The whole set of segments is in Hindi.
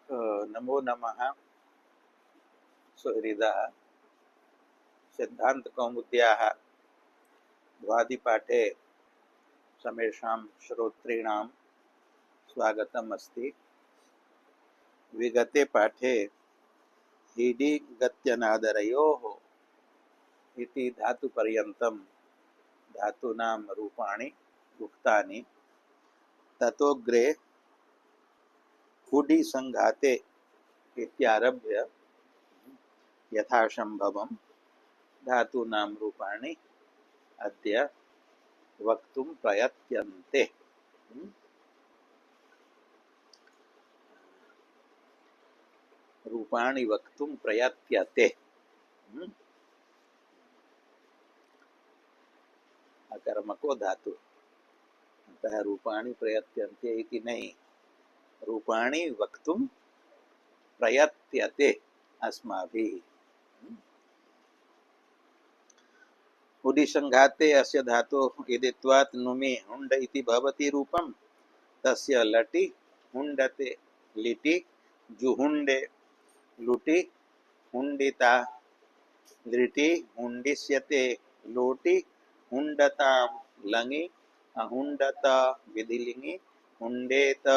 नमो नमः सुहृदः सिद्धान्तकौमुद्याः द्वादिपाठे समेषां श्रोतॄणां स्वागतम् अस्ति। विगते पाठे हीडि गत्यनादरयोः इति धातुपर्यन्तं धातूनां रूपाणि उक्तानि। ततोऽग्रे हुडि संघाते इत्यारभ्य यथासम्भवं धातूनां रूपाणि अद्य वक्तुं प्रयत्यन्ते। रूपाणि वक्तुं प्रयत्यते। अकर्मको धातु, अतः रूपाणि प्रयत्यन्ते इति नहीं, रूपाणि वक्तुं प्रयत्यते अस्माभिः। हुडि संघाते अस्य धातोः इदित्वात् नुमि हुण्ड इति भवति रूपं। तस्य लटि हुण्डते लिटि जुहुण्डे लुटि हुण्डिता लृटि हुण्डिष्यते लोटि हुण्डतां लङि अहुण्डत विधिलिङि हुण्डेत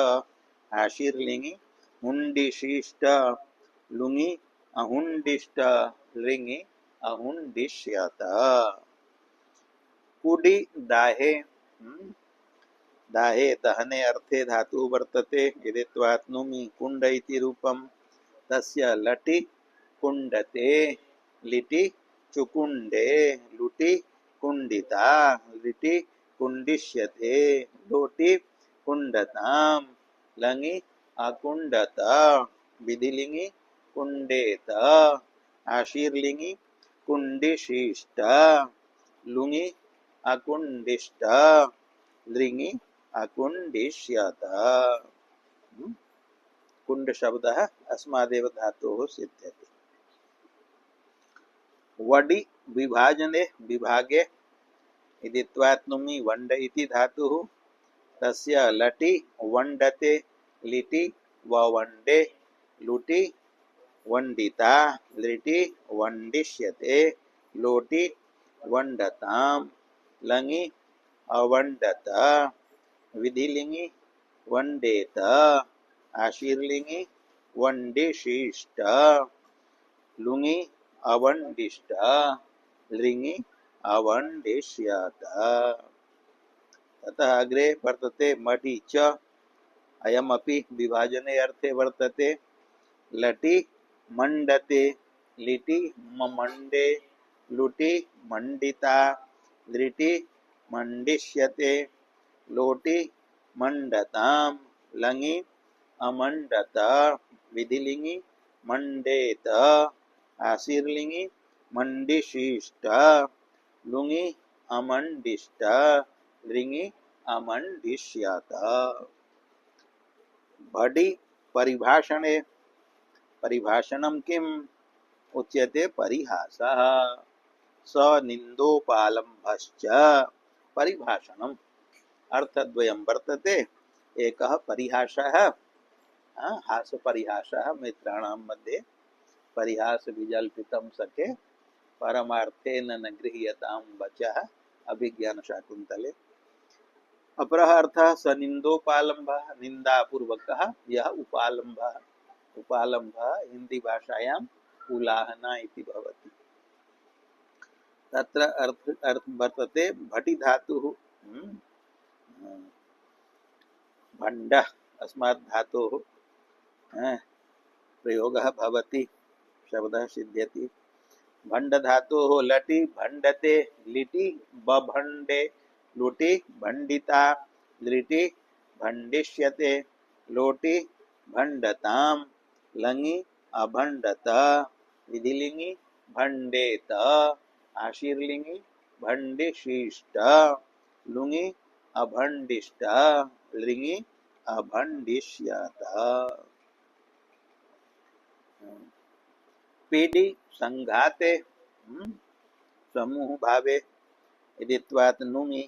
आशीर्लिङि हुण्डिशिष्ट लुङि अहुण्डिष्ट लिङि अहुण्डिष्यत। कुडि दाहे दाहे दहने अर्थे धातु वर्तते। यदित्वात् नुमि कुण्ड इति रूपं। तस्य लटि कुण्डते लिटि चुकुण्डे लुटि कुण्डिता लिटि कुण्डिष्यते लोटि कुण्डतां लङि अकुण्डत विधिलिङि कुण्डेत आशीर्लिङि कुण्डिशिष्ट लुङि अकुण्डिष्ट लिङि अकुण्डिष्यत। कुण्ड शब्दः अस्मादेव धातोः सिद्ध्यति। वडि विभाजने विभागे इदित्वात् नुमि वण्ड इति धातुः। तस्य लटि वण्डते लिटि ववण्डे लुटि वण्डिता लिटि वण्डिष्यते लोटि वण्डतां लङि अवण्डत विधिलिङि वण्डेत आशीर्लिङि वण्डिशिष्ट लुङि अवण्डिष्ट लिङि अवण्डिष्यत। ततः अग्रे वर्तते मडि च। अयमपि विभाजने अर्थे वर्तते। लटि मण्डते लिटि ममण्डे लुटि मण्डिता लिटि मण्डिष्यते लोटि मण्डतां लङि अमण्डत विधिलिङि मण्डेत आशीर्लिङि मण्डिशिष्ट लुङि अमण्डिष्ट लिङि अमण्डिष्यत। भडि परिभाषणे परिभाषणं किम् उच्यते परिहासः स निन्दोपालम्भश्च। परिभाषणम् अर्थद्वयं वर्तते। एकः परिहासः हासपरिहासः मित्राणां मध्ये परिहास विजल्पितं सखे परमार्थेन न गृह्यतां वचः अभिज्ञानशाकुन्तले। अपरः अर्थः स निन्दोपालम्भः निन्दापूर्वकः यः उपालम्भः। उपालम्भः हिंदी भाषायाम् उलाहना इति भवति। तत्र अर्थ वर्तते भटि धातुः भण्ड अस्मात् धातोः प्रयोगः भवति शब्दः सिद्ध्यति। भण्ड धातोः लटि भण्डते लिटि बभण्डे लुटि भण्डिता लिटि भण्डिष्यते लोटि भण्डतां लङि अभण्डत विधिलिङि भण्डेत आशीर्लिङि भण्डिशिष्ट लुङि अभण्डिष्ट लिङि अभण्डिष्यत। पीडि संघाते समूह भावे इदित्वात् नुमि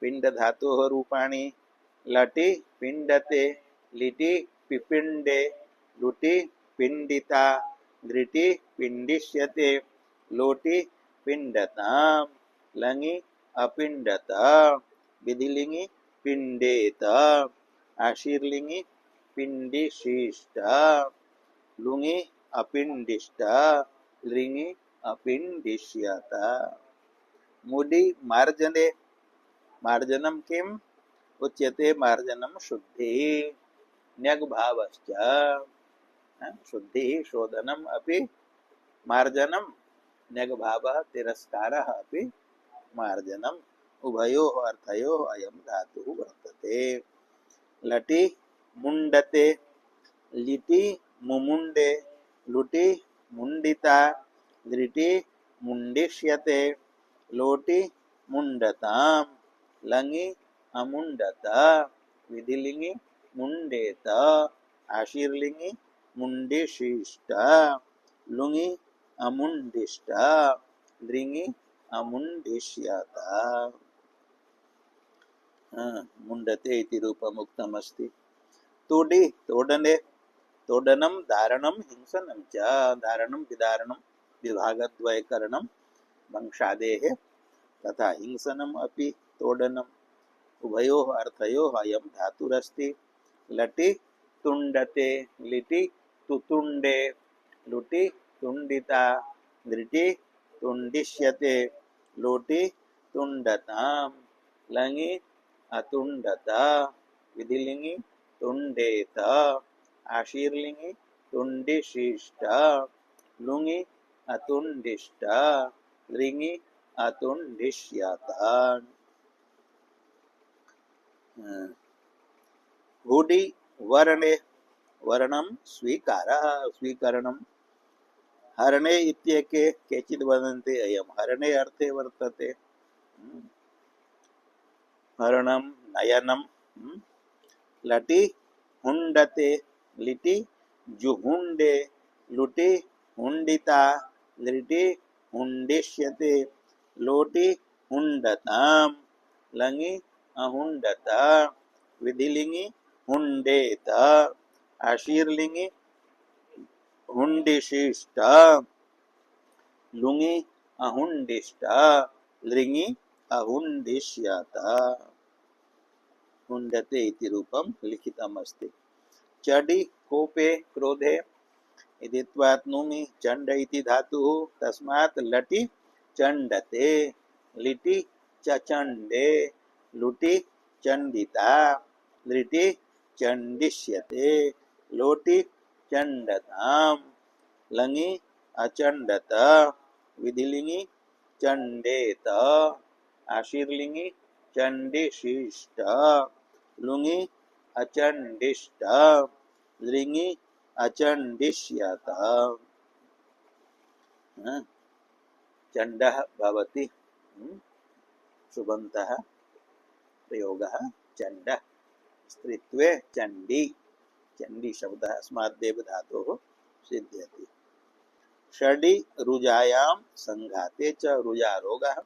पिंड धातोः रूपाणि। लटि पिंडते लिटि पिपिंडे लुटि पिंडिता दृटि पिंडिष्यते लोटि पिंडताम लङि अपिंडता विधिलिंगि पिंडेत आशीर्लिंगि पिंडिशिष्टा लुङि अपिंडिष्टा लिंगि अपिंडिष्यता मुडि मार्जने मार्जनम किम उच्यते मार्जनम शुद्धि न्यग्भावश्च शुद्धि शोधनम अपि मार्जनम न्यग्भावः तिरस्कारः अपि मार्जनम उभयोः अर्थयोः अयं धातुः वर्तते लटि मुण्डते लिटि मुमुण्डे लुटि मुण्डिता दृटि मुण्डिष्यते लोटि मुण्डताम लङि अमुण्डता विधिलिंगि मुण्डेत आशीर्लिंगि मुण्डिशिष्टा लुङि अमुण्डिष्टा लिंगि अमुण्डिष्यता मुण्डते इति रूपमुक्तमस्ति तोडि तोडने तोडनं धारणं हिंसनं च धारणं विदारणं विभागद्वयकरणं वंशादेः तथा हिंसनम् अपि तोडनम् उभयोः अर्थयोः अयं धातुरस्ति लटि तुण्डते लिटि तुतुण्डे लुटि तुण्डिता दृटि तुण्डिष्यते लोटि तुण्डतां लङि अतुण्डता विधिलिंगि तुण्डेत आशीर्लिंगि तुण्डिशिष्टा लुङि अतुण्डिष्टा लिंगि अतुण्डिष्यता हुडि वर्णे वर्णं स्वीकारः स्वीकरणं हरणे इत्येके केचित् वदन्ति अयं हरणे अर्थे वर्तते हरणं नयनं लटि हुण्डते लिटि जुहुण्डे लुटि हुण्डिता लिटि हुण्डिष्यते लोटि हुण्डतां लङि अहुण्डता विधिलिंगि हुण्डेत आशीर्लिंगि हुण्डिशिष्टा लुङि अहुण्डिष्टा लिंगि अहुण्डिष्यता हुण्डते इति रूपं लिखितमस्ति चडि कोपे क्रोधे इदित्वात् नुमि चण्ड इति धातुः तस्मात् लटि चण्डते लिटि चण्डे लुटि चण्डिता लिटि चण्डिष्यते लोटि चण्डतां लङि अचण्डत विधिलिंगि चण्डेत आशीर्लिंगि चण्डिशिष्ट लुङि अचण्डिष्ट लिंगि अचण्डिष्यत चण्डः भवति सुबन्तः प्रयोगः चण्ड स्त्रीत्वे चण्डी चण्डी शब्दः अस्मात् देवधातोः सिद्ध्यति षडि रुजायां संघाते च रुजारोगः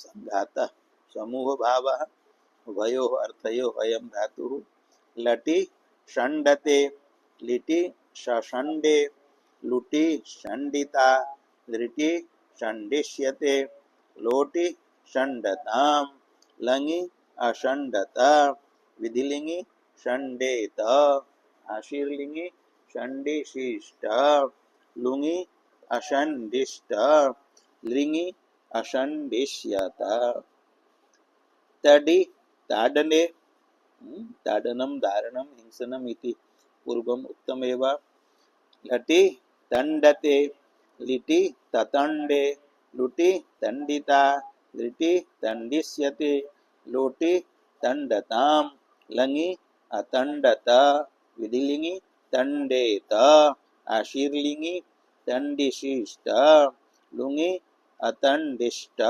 संघातः समूहभावः उभयोः अर्थयोः अयं धातुः लटि षण्डते लिटि षण्डे लुटि षण्डिता लिटि षण्डिष्यते लोटि षण्डतां लङि अषण्डता विधिलिंगि षण्डेत आशीर्लिंगि षण्डिशिष्ट लुङि अषण्डिष्ट लिंगि अषण्डिष्यत तडि ताडने ताडनं धारणं हिंसनम् इति पूर्वम् उक्तमेव लटि तण्डते लिटि ततण्डे लुटि तण्डिता लिटि तण्डिष्यते लोटि तण्डतां लङि अतण्डत विधिलिंगि तण्डेत आशीर्लिंगि तण्डिशिष्ट लुङि अतण्डिष्ट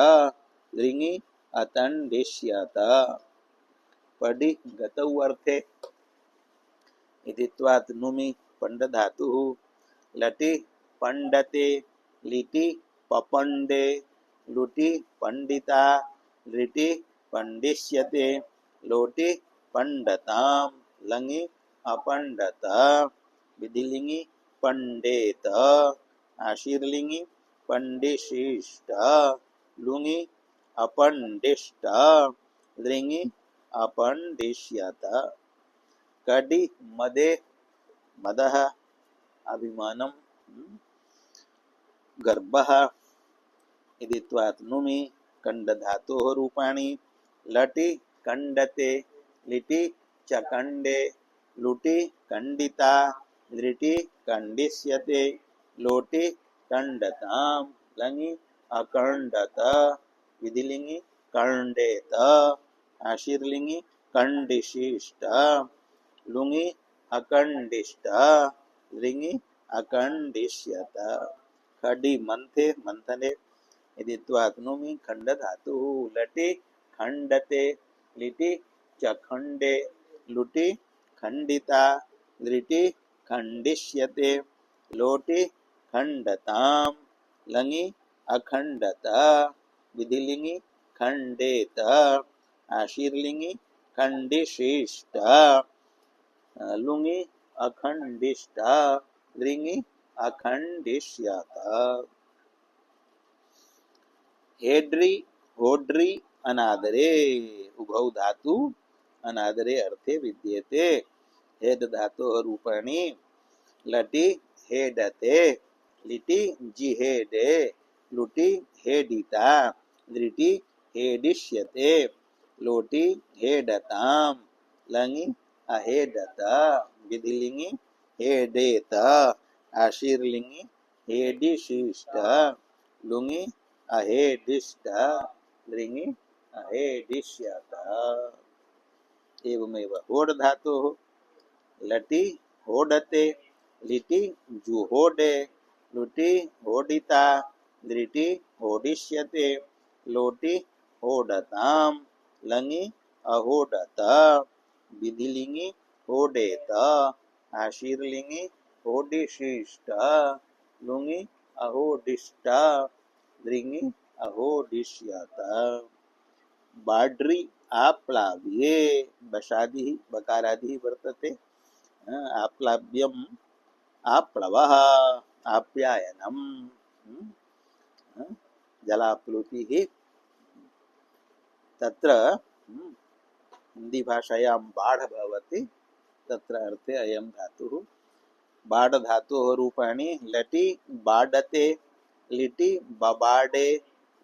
लिंगि अतण्डिष्यत पडि गतौ अर्थे इदित्वात् नुमि पंड धातुः लटि पंडते लिटि पपंडे लुटि पंडिता लिटि पंडिष्यते लोटि पंडतां लङि अपंडता विधिलिंगी पंडेत आशीर्लिंगी पंडिशिष्ट लुंगी अपंडिष्ट लिंगी अपंडिष्यत कडी मदे मदः अभिमानम गर्भः इति त्वात् नुमि कंड धातोः रूपाणि लटि कंडते लिटि च कंडे लुटि कंडिता दृटि कंडिष्यते लोटि कंडताम लंगि अकंडत विधिलिंगि कंडेत आशीर्लिंगि कंडिशिष्ट लुंगि अकंडिष्ट लिंगि अकंडिष्यत खडी मंथे मंथने यदि त्वात्नुमि खंड धातु लटि खंडते लिटि च खंडे लुटि खंडिता दृटि खंडिष्यते लोटि खंडताम लंगि अखंडत विधिलिंगि खंडेत आशीर्लिंगि खंडिशिष्ट लुंगि अखंडिष्ट लिंगि अखंडिष्यत हेड्री होड्री अनादरे उभौ धातु अनादरे अर्थे विद्येते हेड धातु रूपाणि लटि हेडते लिटि जिहेडे लुटि हेडिता दृटि हेडिष्यते लोटि हेडताम लंगि अहेडत विधिलिंगि हेडेत आशीर्लिंगि हेडिशिष्ट लुंगि अहेडिष्ट लिंगि अहेडिष्यत एवमेव होड धातुः लटि होडते लिटि जुहोडे लुटि होडिता दृटि होडिष्यते लोटि होडताम लंगि अहोडत विधिलिंगि होडेत आशीर्लिंगि होडिशिष्ट लुंगि अहोडिष्ट लिंगि अहोडिष्यत बाड्री आप्लाव्ये बशादि बकारादि वर्तते आप्लाव्यम आप्लवः आप्यायनम जलाप्लुतिः तत्र हिंदी भाषायां बाढ़ भवति तत्र अर्थे अयं धातुः बाढ़ धातोः रूपाणि लटि बाडते लिटि बबाडे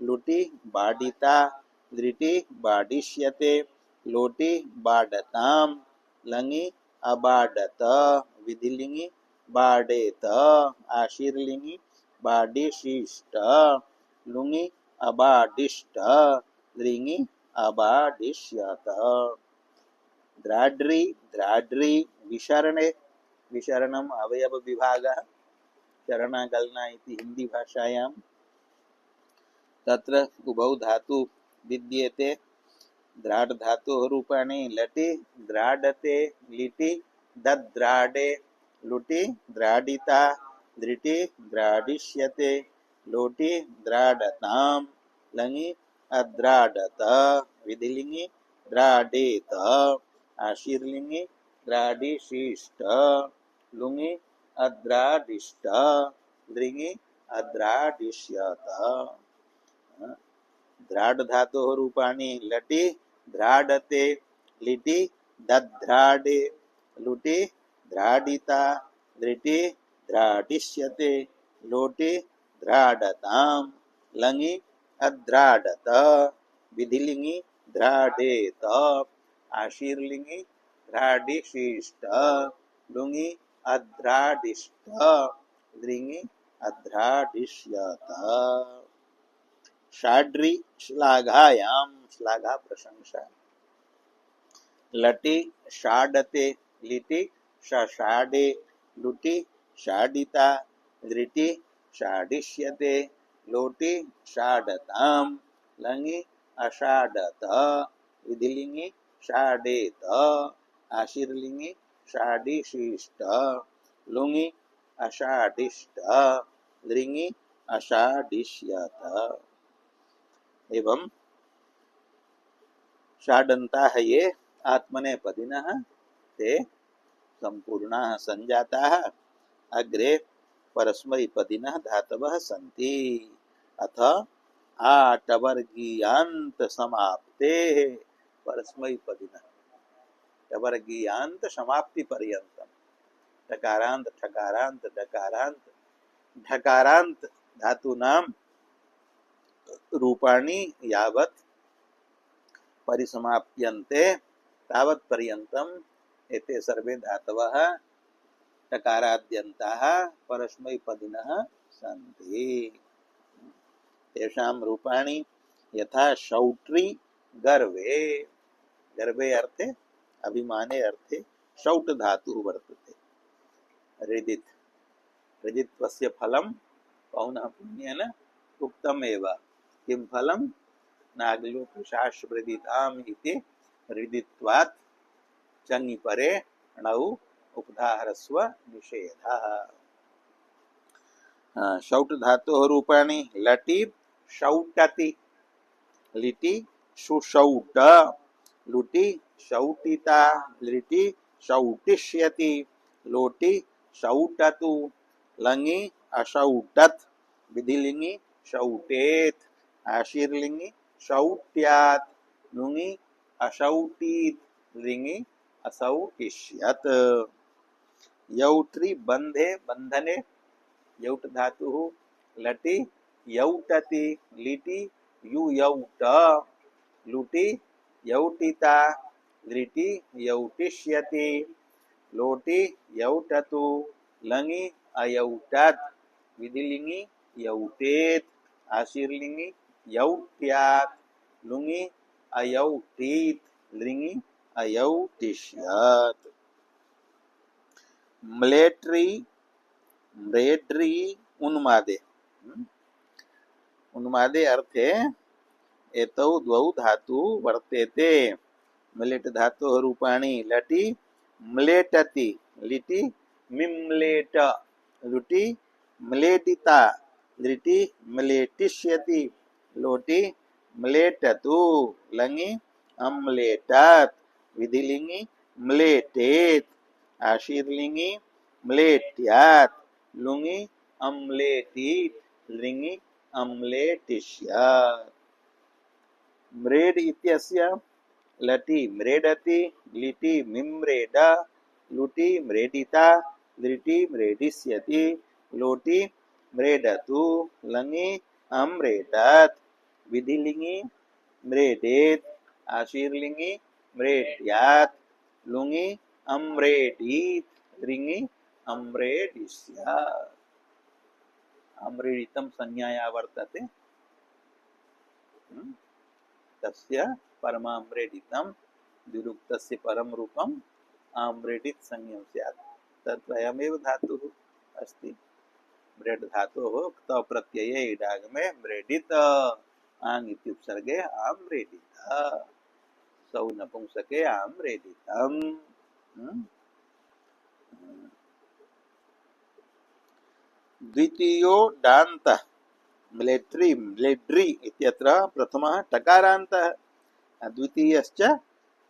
लुटि बाडिता दृटि बाडिष्यते लोटि बाडताम लंगि अबाडत विधिलिंगि बाडेत आशीर्लिंगि बाडिशिष्ट लुंगि अबाडिष्ट लिंगि अबाडिष्यत द्राड्री द्राड्री विशरणे विशरणम अवयव विभागः चरणगलना इति हिंदी भाषायां तत्र उभौ धातु विद्येते द्राड धातोः रूपाणि लटि द्राडते लिटि दद्राडे लुटि द्राडिता दृटि द्राडिष्यते लोटि द्राडताम लंगि अद्राडत विधिलिंगि द्राडेत आशीर्लिंगि द्राडिशिष्ट लुंगि अद्राडिष्ट लिंगि अद्राडिष्यत द्राड धातोः रूपाणि लटि द्राडते लिटि दद्राडे लुटि द्राडिता दृटि द्राडिष्यते लोटि द्राडताम लंगि अद्राडत विधिलिंगि द्राडेत आशीर्लिंगि द्राडिशिष्ट लुंगि अद्राडिष्ट लिंगि अद्राडिष्यत षाड्री श्लाघायां श्लाघा प्रशंसा लटि षाडते लिटि षाडे लुटि षाडिता दृटि षाडिष्यते लोटि षाडताम लंगि अषाडत विधिलिंगि षाडेत आशीर्लिंगि षाडिशिष्ट लुंगि अषाडिष्ट लिंगि अषाडिष्यत एवं षाडन्ताः ये आत्मनेपदिनः ते संपूर्णाः संजाताः अग्रे परस्मैपदिनः धातवः सन्ति। अथ आटवर्गीयान्त समाप्तेः परस्मैपदिनः टवर्गीयान्त समाप्ति पर्यन्तम टकारांत ठकारांत डकारांत ढकारांत धातूनां रूपाणि यावत् परिसमाप्यन्ते तावत् पर्यन्तम् एते सर्वे धातवः टकाराद्यन्ताः परस्मैपदिनः सन्ति। तेषां रूपाणि यथा शौट्रि गर्वे, गर्वे अर्थे अभिमाने अर्थे शौट धातुः वर्तते। रिदित्, रिदित्वस्य फलं पौनः पुण्येन उक्तमेव। किं फलं? नागलोकशाश्वृदिताम् इति रिदित्वात् चङि परे णौ उपधाहरस्व निषेधः। शौट धातोः रूपाणि लटि शौटति, लिटि सुशौट, लुटि शौटिता, लिटि शौटिष्यति, लोटि शौटतु, लङि अशौटत्, विधिलिङि शौटेत्, आशीर्लिङि शौट्यात्, लुङि अशौटीत्, लिङि असौटिष्यत्। यौट्रि बन्धे बन्धने यौट धातुः लटि यौटति, लिटि युयौट, लुटि यौटिता, लिटि यौटिष्यति, लोटि यौटतु, लङि अयौटत्, विधिलिङि यौटेत्, आशीर्लिङि यौट्यात्, लुङि अयौटीत्, लिङि अयौटिष्यत्। म्लेट्रि म्रेड्रि उन्मादे, उन्मादे अर्थे एतौ द्वौ धातु वर्तेते। म्लेट धातोः रूपाणि लटि म्लेटति, लिटि मिम्लेट, लुटि म्लेटिता, लिटि म्लेटिष्यति, लोटि म्लेटतु, लङि अम्लेटात्, विधिलिङि म्लेटेत्, आशीर्लिङि म्लेट्यात्, लुङि अम्लेटीत्, लिङि अम्लेटिष्यत्। म्रेड इत्यस्य लटि म्रेडति, लिटि मिम्रेड, लुटि म्रेडिता, लिटि म्रेडिष्यति, लोटि म्रेडतु, लङि अम्रेडत्, विधिलिङि म्रेडेत्, आशीर्लिङि म्रेड्यात्, लुङि अम्रेडीत्, लिङि अम्रेडिष्यत्। अम्रेडितं संज्ञाया वर्तते, तस्य परमाम्रेडितं द्विरुक्तस्य परम रूपम आम्रेडित संज्ञं स्यात्। तद्वयमेव धातुः अस्ति। म्रेड धातोः क्त प्रत्यये इडागमे म्रेडित, आङ् इत्युपसर्गे आम्रेडित, सौ नपुंसके आम्रेडितम्। द्वितीयो डान्तः म्लेट्रि म्लेड्रि इत्यत्र प्रथमः टकारान्तः, द्वितीयश्च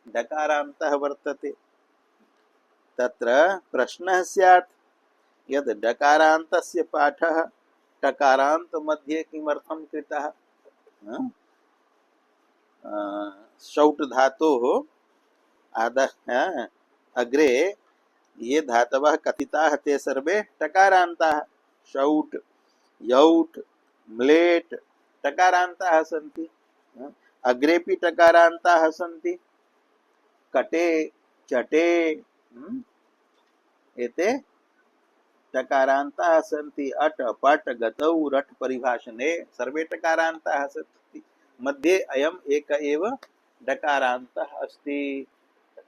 डकारान्तः वर्तते। तत्र प्रश्नः स्यात् यद् डकारान्तस्य पाठः टकारान्त मध्ये किमर्थं कृतः? शौट धातोः अग्रे ये धातवः कथिताः ते सर्वे टकारान्ताः। शौट, यौट, म्लेट टकारान्ताः सन्ति। अग्रेपि टकारान्ताः सन्ति। कटे, चटे एते टकारान्ताः सन्ति। अट, पट, गतौ, रट परिभाषणे सर्वे टकारान्ताः सन्ति। मध्ये अयम् एक एव डकारान्तः अस्ति।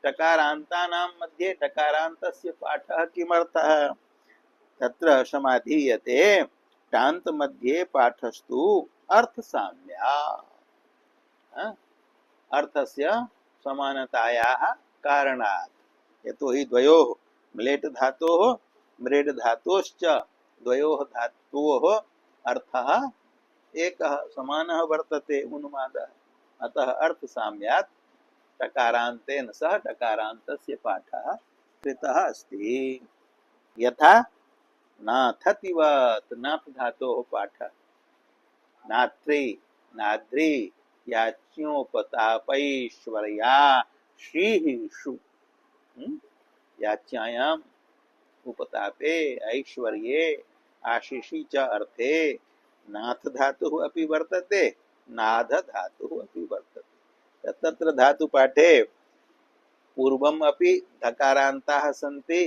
टकारान्तानां मध्ये डकारान्तस्य पाठः किमर्थः? तत्र समाधीयते टान्त मध्ये पाठस्तु अर्थसाम्यात्, अर्थस्य समानतायाः कारणात्। यतोहि द्वयोः म्लेट धातोः म्रेड धातोश्च द्वयोः धातोः अर्थः एकः समानः वर्तते, उन्मादः। अतः अर्थसाम्यात् टकारान्तेन सह टकारान्तस्य पाठः कृतः अस्ति। यथा नाथतिवत् नाथ धातोः पाठः नात्री नाद्री याच्योपतापैश्वर्या श्रीषु याच्यायाम उपतापे ऐश्वर्ये आशिषि च अर्थे नाथ धातुः अपि वर्तते नाद धातुः अपि वर्तते तत्र धातु पाठे पूर्वम अपि धकारान्ताः सन्ति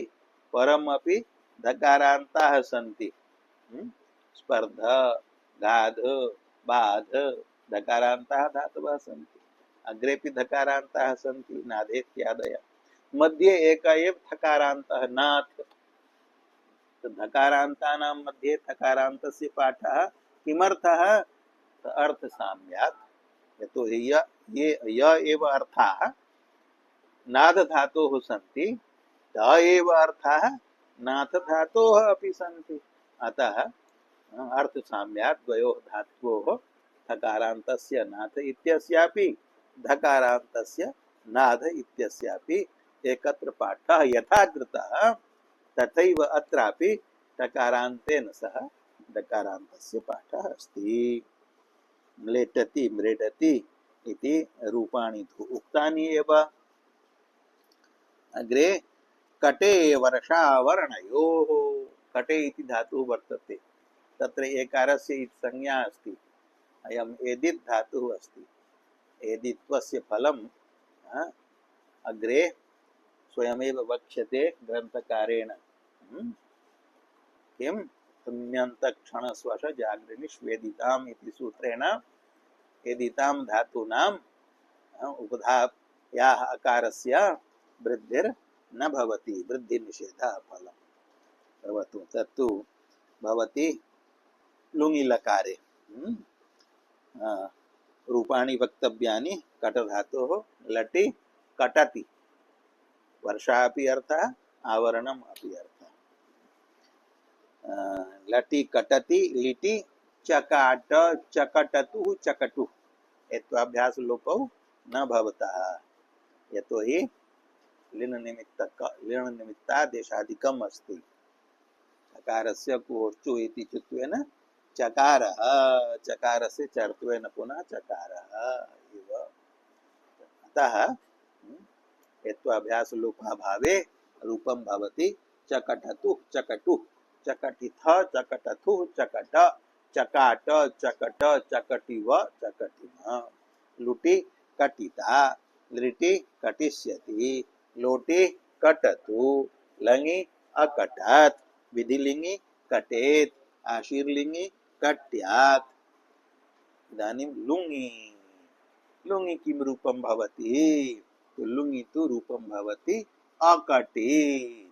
परम अपि धकारान्ताः सन्ति स्पर्ध गाध बाध धकारान्ताः धातवः सन्ति अग्रेपि धकारान्ताः सन्ति नादेत्यादयः मध्ये एक एव थकारान्तः नाथ तो धकारान्तानां मध्ये थकारान्तस्य पाठः किमर्थः अर्थ साम्यात् यतो हि य एव अर्थाः नाद धातोः सन्ति त एव अर्थाः नाथ धातोः अपि सन्ति अतः अर्थ साम्यात् द्वयोः धात्वोः थकारान्तस्य नाथ इत्यस्यापि धकारान्तस्य नाद इत्यस्यापि एकत्र पाठः यथा कृतः तथैव अत्रापि टकारान्तेन सह डकारान्तस्य पाठः अस्ति म्लेटति मृडति इति रूपाणि तु उक्तानि एव अग्रे कटे वर्षावर्णयोः कटे इति धातुः वर्तते तत्र एकारस्य संज्ञा अस्ति अयम् एदित् धातुः अस्ति एदित्वस्य फलं अग्रे स्वयमेव वक्ष्यते ग्रन्थकारेण किं पुण्यन्तक्षणस्वश जागृनिष्वेदिताम् इति सूत्रेण एदितां धातूनां उपधायाः अकारस्य वृद्धिर् न भवति वृद्धिनिषेधः फलं भवतु तत्तु भवति लुङि लकारे रूपाणि वक्तव्यानि कटधातोः लटि कटति वर्षा अपि अर्थः आवरणम् अपि अर्थः लटि कटति लिटि चकाट चकटतु चकटु एत्वाभ्यास लोपौ न भवतः यतो हि लिन निमित्तादेशादिकम् अस्ति चकारस्य कोर्चु इति चित्वेन चकारः चकारस्य चर्त्वेन पुनः चकारः इव अतः एत्वाभ्यास लोपाभावे रूपं भवति चकटतु चकटु चकटिथ चकटथु चकट चकाट चकट चकटिव चकटिम लुटि कटिता लृटि कटिष्यति लोटि कटतु लङि अकटत् विधिलिङि कटेत् आशीर्लिङि कट्यात् इदानीं लुङि लुङि किं रूपं भवति तो लुङि तु रूपं भवति अकटित्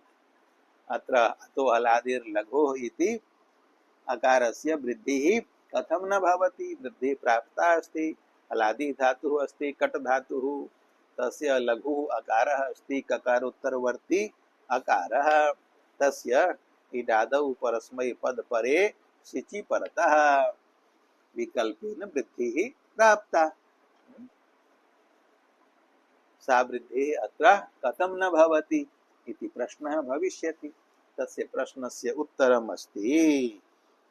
अत्र अतो हलादिर् लघोः इति अकारस्य वृद्धिः कथं न भवति वृद्धिः प्राप्ता अस्ति हलादि धातुः अस्ति कट धातुः तस्य लघुः अकारः अस्ति ककारोत्तरवर्ती अकारः तस्य इडादौ परस्मै पद परे सिचि परतः विकल्पेन वृद्धिः प्राप्ता सा वृद्धिः अत्र कथं न भवति इति प्रश्नः भविष्यति तस्य प्रश्नस्य उत्तरम् अस्ति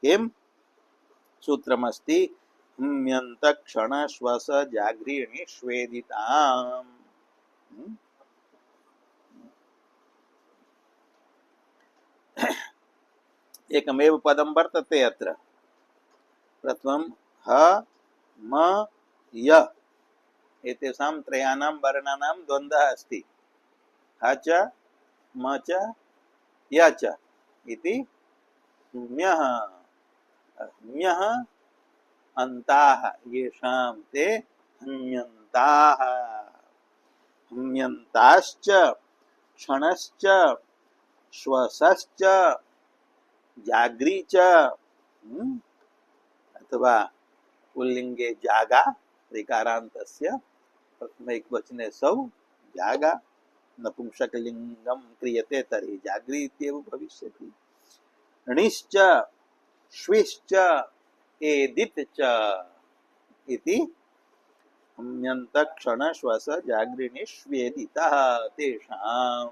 किं सूत्रमस्ति हम्यन्तक्षणश्वस जागृणि श्वेदिताम् एकमेव पदं वर्तते अत्र प्रथमं ह म य एतेषां त्रयाणां वर्णानां द्वन्द्वः अस्ति ह च म च य च इति म्यः म्यः अन्ताः येषां ते हन्यन्ताः हन्यन्ताश्च क्षणश्च श्वसश्च जागृ च अथवा पुल्लिंगे जागा ऋकारान्तस्य प्रथम एकवचने सौ जागा नपुंसकलिंगं क्रियते तर्हि जागृ इत्येव भविष्यति णिश्च श्विश्च एदित् च इति हम्यन्तक्षणश्वस जागृणिष्वेदितः तेषाम्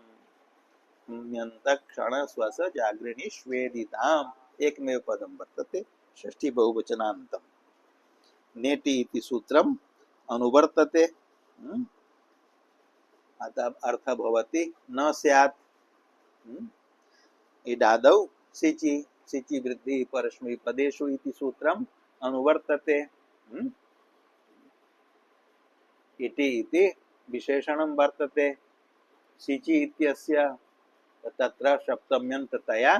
क्षण स्वस जागृणी श्वेदिताम् एकमेव पदं वर्तते षष्ठी बहुवचनान्तं नेति इति सूत्रम् अनुवर्तते। अतः अर्थ भवति न स्यात्। इडादौ सिचि सिचि वृद्धि परस्मै पदेषु इति सूत्रम् अनुवर्तते। इति विशेषणं वर्तते सिचि इत्यस्य तत्र सप्तम्यन्ततया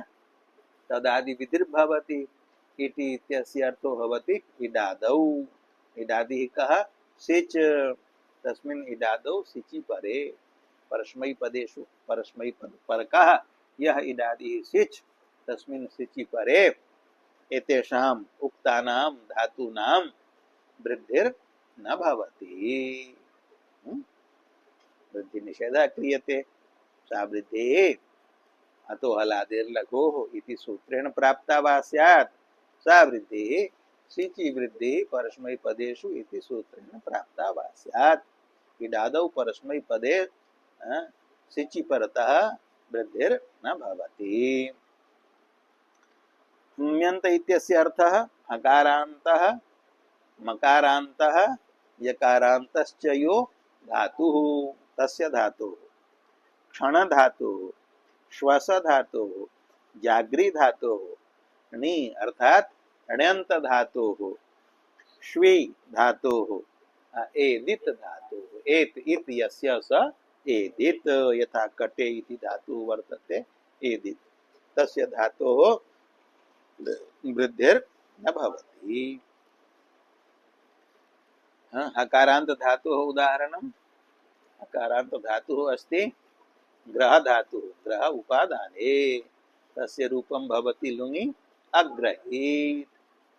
तदादि विधिर्भवति। इति इत्यस्य अर्थो भवति इडादौ। इडादिः कः सिच तस्मिन् इडादौ सिचि परे परस्मै पदेषु परस्मै परकः यः इडादिः सिच तस्मिन् सिचि परे एतेषाम् उक्तानां धातूनां वृद्धिर् न भवति। वृद्धि निषेधः क्रियते सा वृद्धिः अतो हलादेर्लघोः इति सूत्रेण प्राप्ता वा स्यात्। सा वृद्धिः सिचि वृद्धिः परस्मै पदेषु इति सूत्रेण प्राप्ता वा स्यात्। इडादौ परस्मै पदे सिचि परतः वृद्धिर् न भवति। ण्यन्त इत्यस्य अर्थः हकारान्तः मकारान्तः यकारान्तश्च यो धातुः तस्य धातुः क्षण धातुः श्वस धातुः जागृ धातुः णी अर्थात ण्यन्त धातुः श्वी धातुः एदित धातुः एत इत यस्य स एदित यथा कटे इति धातुः वर्तते एदित तस्य धातुः वृद्धिर् न भवति। हकारान्त धातुः उदाहरणं हकारान्त धातुः अस्ति ग्रह धातुः ग्रह उपादाने तस्य रूपं भवति लुङि अग्रहीत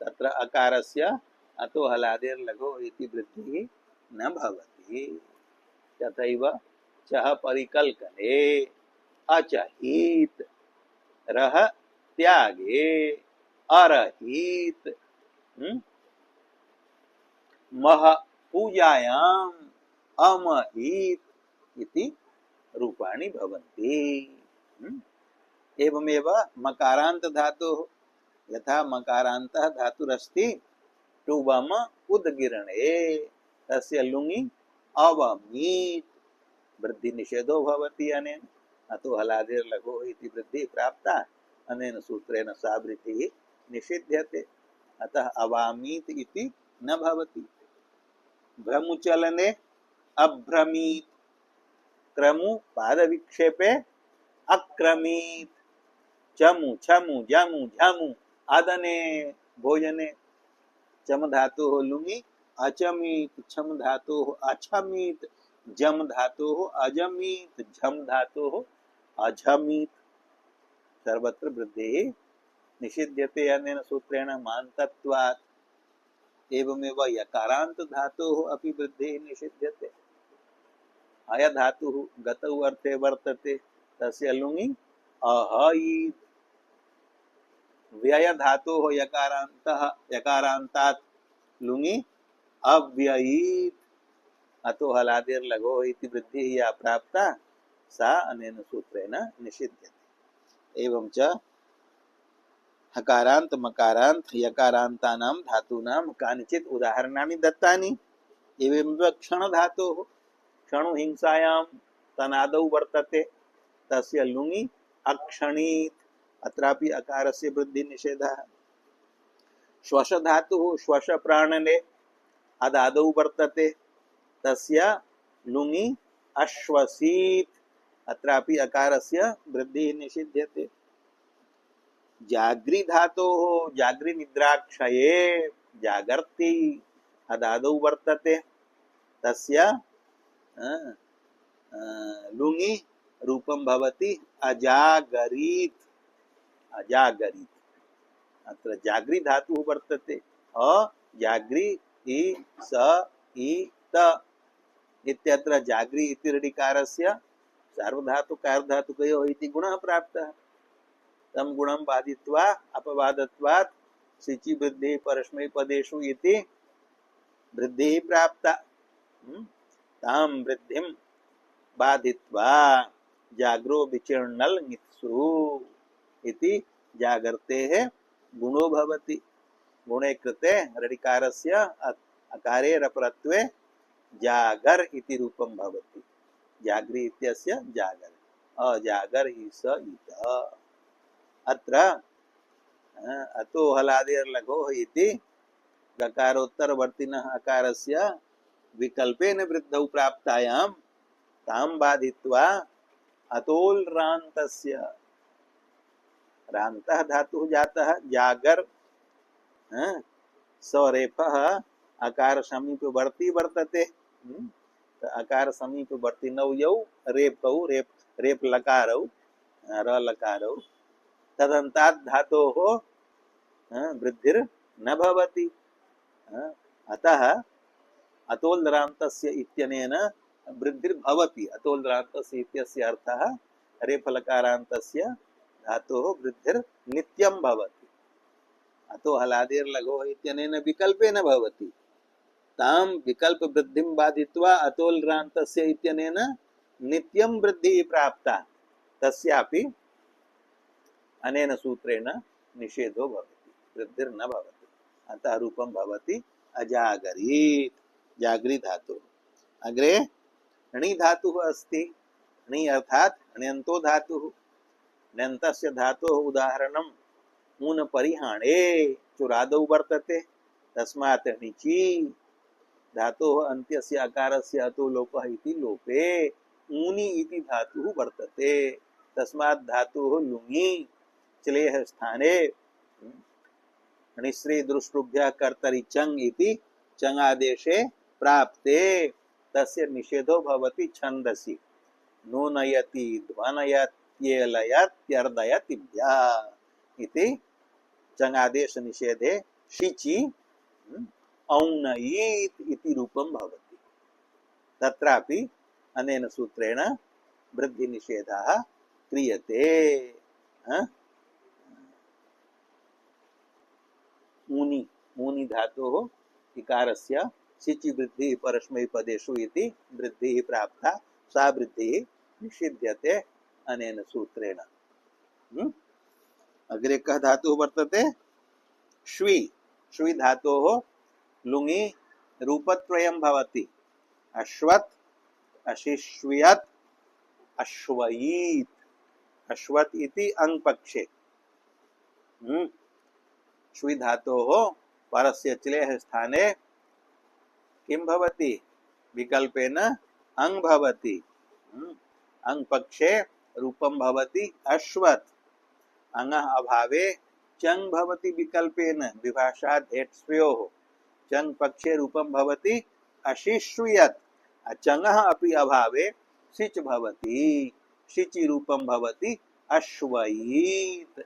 तत्र अकारस्य अतो हलादेर्लघो इति वृद्धिः न भवति। तथैव चः परिकल्कने अचहीत रह त्यागे अरहीत मह पूजायाम् अमहीत इति रूपाणि भवन्ति। एवमेव मकारान्त धातुः यथा मकारान्तः धातुरस्ति टुवम उद्गिरणे तस्य लुङि अवमीत वृद्धि निषेधो भवति। अनेन अतो हलादेर्लघो इति वृद्धि प्राप्ता अनेन सूत्रेण सा वृद्धिः निषिध्यते। अतः अवामीत इति न भवति। भ्रमुचलने अभ्रमीत क्रमु पादविक्षेपे अक्रमीत चमु छमु जमु झमु आदने भोजने चम धातुः लुङि अचमीत छम धातुः अछमीत जम धातुः अजमीत झम धातुः अझमीत सर्वत्र वृद्धिः निषिध्यते अनेन सूत्रेण मान्तत्वात्। एवमेव यकारान्त धातुः अपि वृद्धिः निषिध्यते। अय धातुः गतौ अर्थे वर्तते तस्य लुङि अहयीत व्यय धातुः यकारान्तात् लुङि अव्ययीत अतो हलादेर्लघो इति वृद्धिः या प्राप्ता सा अनेन सूत्रेण निषिध्यते। एवं च हकारान्त मकारान्त यकारान्तानां धातूनां कानिचित् उदाहरणानि दत्तानि। एवं क्षण धातुः क्षणु हिंसायां तनादौ वर्तते तस्य लुङि अक्षणीत अत्रापि अकारस्य वृद्धि निषेधः। श्वश धातुः श्वश प्राणने अदादौ वर्तते तस्य लुङि अश्वसीत अत्रापि अकारस्य वृद्धिः निषिध्यते। जागृ धातोः जागृ निद्राक्षये जागर्ति अदादौ वर्तते तस्य लुङि रूपं भवति अजागरीत अजागरीत अत्र जागृ धातुः वर्तते जागृ इ स इ त इत्यत्र जागृ इति ऋडिकारस्य सार्वधातुकार्धधातुकयोः इति गुणः प्राप्तः। तम गुणं बाधित्वा अपवादत्वात् सिचि वृद्धिः परस्मै पदेषु इति वृद्धिः प्राप्ता। तां वृद्धिं बाधित्वा जाग्रो विचीर्णल मित्सु इति जागर्ते है गुणो भवति। गुणे कृते ऋकारस्य अकारे रपरत्वे जागर इति रूपं भवति। जागृ इत्यस्य जागर अजागर हि स इत। अत्र अतो हलादेर्लघो इति गकारोत्तरवर्तिनः अकारस्य विकल्पेन वृद्धौ प्राप्तायां तां बाधित्वा अतोल रान्तस्य रान्तः धातुः जातः जागर सरेफः अकार समीपवर्ती वर्तते। अकार समीपवर्ती नौ रेपौ रेप रेप लकारौ र लकारौ तदन्तात् धातोः वृद्धिर् न भवति। अतः अतोलरान्तस्य इत्यनेन वृद्धिर्भवति। अतोलरान्तस्य इत्यस्य अर्थः रेफलकारान्तस्य धातोः वृद्धिर्नित्यं भवति। अतो हलादेर्लघोः इत्यनेन विकल्पेन भवति। तां विकल्प वृद्धिं बाधित्वा अतोलरान्तस्य इत्यनेन नित्यं वृद्धिः प्राप्ता तस्यापि अनेन सूत्रेण निषेधो भवति, वृद्धिर्न भवति। अतः रूपं भवति अजागरीत्, जागृ धातुः। अग्रे णि धातुः अस्ति। णि अर्थात् ण्यन्तो धातुः। ण्यन्तस्य धातोः उदाहरणं ऊन परिहाणे चुरादौ वर्तते। तस्मात् णिचि धातोः अन्त्यस्य अकारस्य अतो लोपः इति लोपे ऊनि इति धातुः वर्तते। तस्मात् धातुः लुङि चलेः स्थाने णिश्री दृष्टुभ्यः कर्तरि चङ् इति चङ् प्राप्ते तस्य निषेधो भवति छन्दसि। नूनयति ध्वनयत्येलयत्यर्दयतिभ्यः इति चङ् निषेधे शिचि औनयीत् इति रूपं भवति। तत्रापि अनेन सूत्रेण वृद्धि निषेधः क्रियते। ऊनि ऊनि धातोः इकारस्य सिचि वृद्धि परस्मैपदेषु इति वृद्धिः प्राप्ता सा वृद्धिः निषिध्यते अनेन सूत्रेण। अग्रे कः धातुः वर्तते? श्वी। श्वी धातोः लुङि रूपत्रयं भवति। अश्वत्, अशिश्वियत्, अश्वयीत्। अश्वत् इति अंपक्षे श्वी धातोः परस्य चिलेः स्थाने किं भवति? विकल्पेन अंग भवति। अंग पक्षे रूपं भवति अश्वत्। अंगः अभावे चङ् भवति विकल्पेन विभाषात् एट्स्वयोः। चङ् पक्षे रूपं भवति अशिश्वियत्। चङ्गः अपि अभावे सिच् भवति। शिचि रूपं भवति अश्वयीत्।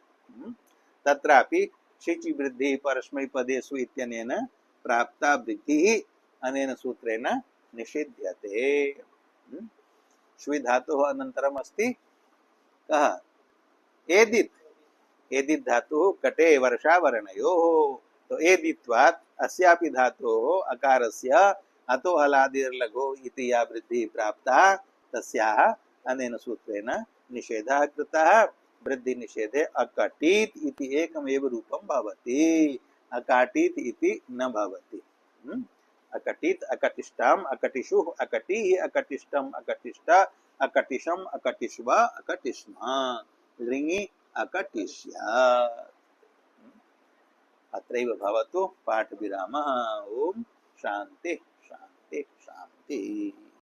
तत्रापि शिचि वृद्धिः परस्मैपदेषु इत्यनेन प्राप्ता वृद्धिः अनेन सूत्रेण निषिध्यते। श्वी धातुः अनन्तरम् अस्ति कः? एदित्। एदित् धातुः कटे वर्षावर्णयोः। तो एदित्वात् अस्यापि धातोः अकारस्य अतो हलादिर्लघो इति या वृद्धिः प्राप्ता तस्याः अनेन सूत्रेण निषेधः कृतः। वृद्धि निषेधे अकटीत् इति एकमेव रूपं भवति। अकाटीत् इति न भवति। अकटीत् अकटिष्ठम् अकटिषुः अकटिः अकटिष्ठम् अकटिष्ठ अकटिशम् अकटिष्व अकटिष्मा लृङि अकटिष्यात्। अत्रैव भवतु पाठविरामः। ओम शान्ति शान्ति शान्ति।